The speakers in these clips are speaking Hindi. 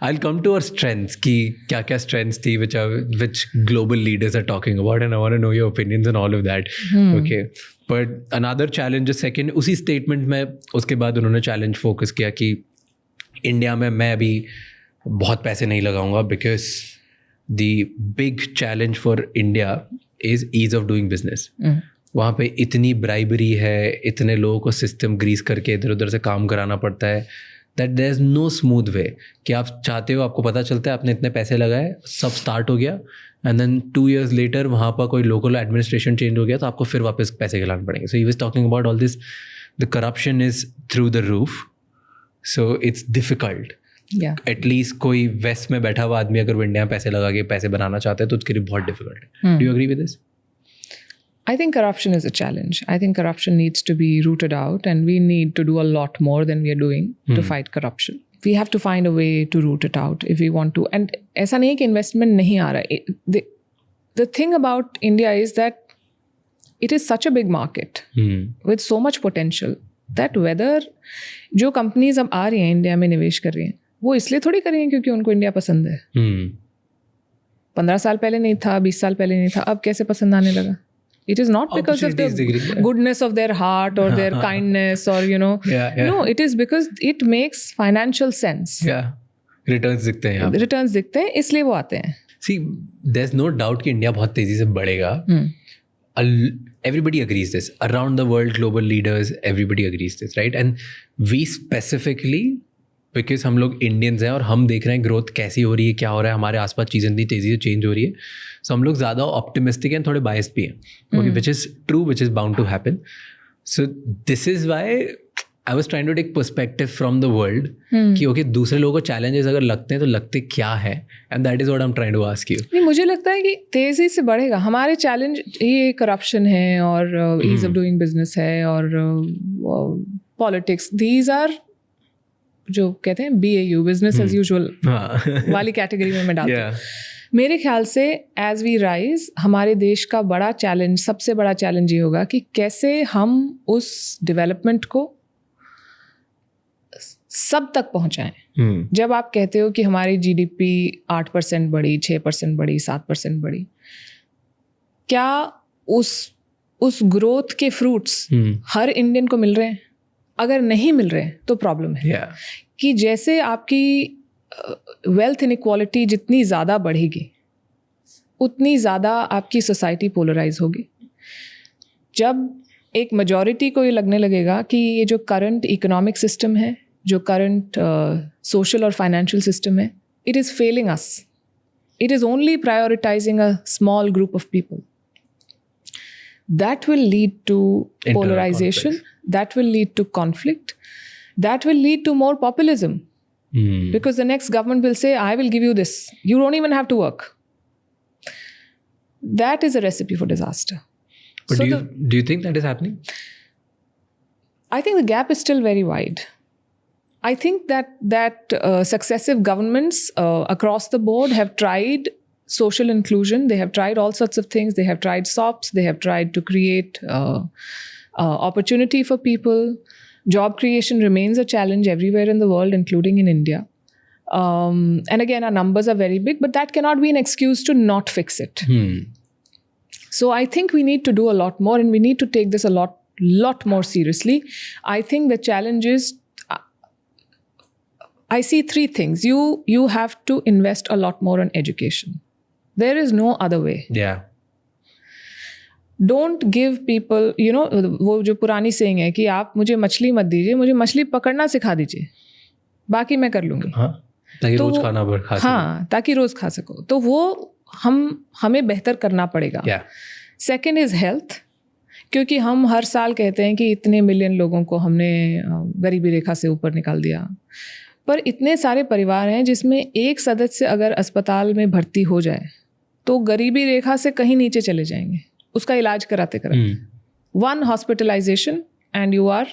I'll come to our strengths कि क्या क्या strengths थी which global leaders are talking about, and I want to know your opinions on all of that. Okay, but another challenge is second उसी statement में उसके बाद उन्होंने challenge focus किया कि इंडिया में मैं अभी बहुत पैसे नहीं लगाऊंगा because the big challenge for India is ease of doing business. वहाँ पे इतनी ब्राइबरी है, इतने लोगों को सिस्टम ग्रीस करके इधर उधर से काम कराना पड़ता है, that there is no smooth way कि आप चाहते हो, आपको पता चलता है आपने इतने पैसे लगाए, सब स्टार्ट हो गया, एंड देन 2 years लेटर वहाँ पर कोई लोकल एडमिनिस्ट्रेशन चेंज हो गया तो आपको फिर वापस पैसे खिलाने पड़ेंगे. So he was talking about all this, the corruption is through the roof, so it's difficult. At least कोई वेस्ट में बैठा हुआ आदमी अगर वो इंडिया में पैसे लगा के पैसे बनाना चाहते हैं तो उसके लिए बहुत डिफिकल्ट है. Do you agree with this? I think corruption is a challenge. I think corruption needs to be rooted out, and we need to do a lot more than we are doing to fight corruption. We have to find a way to root it out if we want to. And ऐसा नहीं है कि investment नहीं आ रहा है. The thing about India is that it is such a big market with so much potential that whether जो companies अब आ रही हैं इंडिया में निवेश कर रही हैं वो इसलिए थोड़ी कर रही हैं क्योंकि उनको इंडिया पसंद है. 15 साल पहले नहीं था, 20 साल पहले नहीं था, अब कैसे पसंद आने लगा? It is not because of the goodness of their heart or their kindness or, you know. No, it is because it makes financial sense. Returns दिखते हैं. Returns दिखते हैं, इसलिए वो आते हैं. See, there's no doubt कि इंडिया बहुत तेजी से बढ़ेगा. Everybody agrees this. Around the world, global leaders, everybody agrees this, right? And we specifically, because हम लोग इंडियंस हैं और हम देख रहे हैं ग्रोथ कैसी हो रही है, क्या हो रहा है, हमारे आसपास चीज़ें इतनी तेज़ी से चेंज हो रही है, सो हम लोग ज़्यादा ऑप्टिमिस्टिक हैं, थोड़े बायस्ड भी हैं, which is true, which is bound to happen. So this is why I was trying to take perspective from the world कि ओके दूसरे लोगों को चैलेंजेस अगर लगते हैं तो लगते क्या है, and that is what I am trying to ask you. नहीं, मुझे लगता है कि तेज़ी से बढ़ेगा. हमारे चैलेंज ये करप्शन है और ईज ऑफ डूइंग बिजनेस है और पॉलिटिक्स, दीज आर जो कहते हैं BAU, बिजनेस एज यूजुअल वाली कैटेगरी में मैं डालती हूँ. मेरे ख्याल से एज वी राइज हमारे देश का बड़ा चैलेंज, सबसे बड़ा चैलेंज ये होगा कि कैसे हम उस डेवलपमेंट को सब तक पहुंचाएं. जब आप कहते हो कि हमारी GDP 8% बढ़ी, 6% बढ़ी, 7% बढ़ी, क्या उस ग्रोथ के फ्रूट्स हर इंडियन को मिल रहे हैं? अगर नहीं मिल रहे हैं तो प्रॉब्लम है. कि जैसे आपकी वेल्थ इनइक्वालिटी जितनी ज़्यादा बढ़ेगी उतनी ज़्यादा आपकी सोसाइटी पोलराइज होगी. जब एक मेजॉरिटी को ये लगने लगेगा कि ये जो करंट इकोनॉमिक सिस्टम है, जो करंट सोशल और फाइनेंशियल सिस्टम है, it is failing us, it is only prioritising a small group of people, that will lead to polarization, that will lead to conflict, that will lead to more populism. Because the next government will say, I will give you this, you don't even have to work. That is a recipe for disaster. But so do you think that is happening? I think the gap is still very wide. I think that successive governments across the board have tried social inclusion. They have tried all sorts of things. They have tried SOPs. They have tried to create opportunity for people. Job creation remains a challenge everywhere in the world, including in India. And again, our numbers are very big, but that cannot be an excuse to not fix it. So I think we need to do a lot more, and we need to take this a lot more seriously. I think the challenge is, I see 3 things. You have to invest a lot more on education. There is no other way. Don't give people, you know, वो जो पुरानी saying है कि आप मुझे मछली मत दीजिए, मुझे मछली पकड़ना सिखा दीजिए, बाकी मैं कर लूँगी. ताकि रोज खाना खा सको. हाँ, ताकि रोज खा सको. तो वो हमें बेहतर करना पड़ेगा. सेकेंड इज हेल्थ, क्योंकि हम हर साल कहते हैं कि इतने मिलियन लोगों को हमने गरीबी रेखा से ऊपर निकाल दिया, पर इतने सारे परिवार हैं जिसमें एक सदस्य अगर अस्पताल में भर्ती हो जाए तो गरीबी रेखा से कहीं नीचे चले जाएंगे उसका इलाज कराते कराते. 1 hospitalization and you are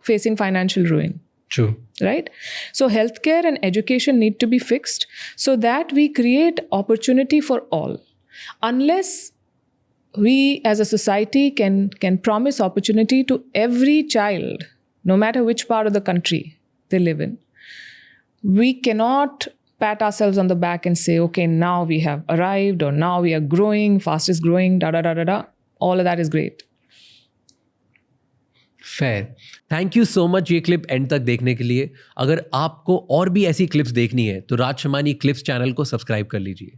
facing financial ruin. True. Right? So healthcare and education need to be fixed so that we create opportunity for all. Unless we as a society can promise opportunity to every child, no matter which part of the country they live in, we cannot pat ourselves on the back and say, okay, now we have arrived, or now we are growing, fastest growing, da da da da da. All of that is great. Fair. Thank you so much ये क्लिप एंड तक देखने के लिए. अगर आपको और भी ऐसी क्लिप्स देखनी है तो राज शमानी क्लिप्स चैनल को सब्सक्राइब कर लीजिए.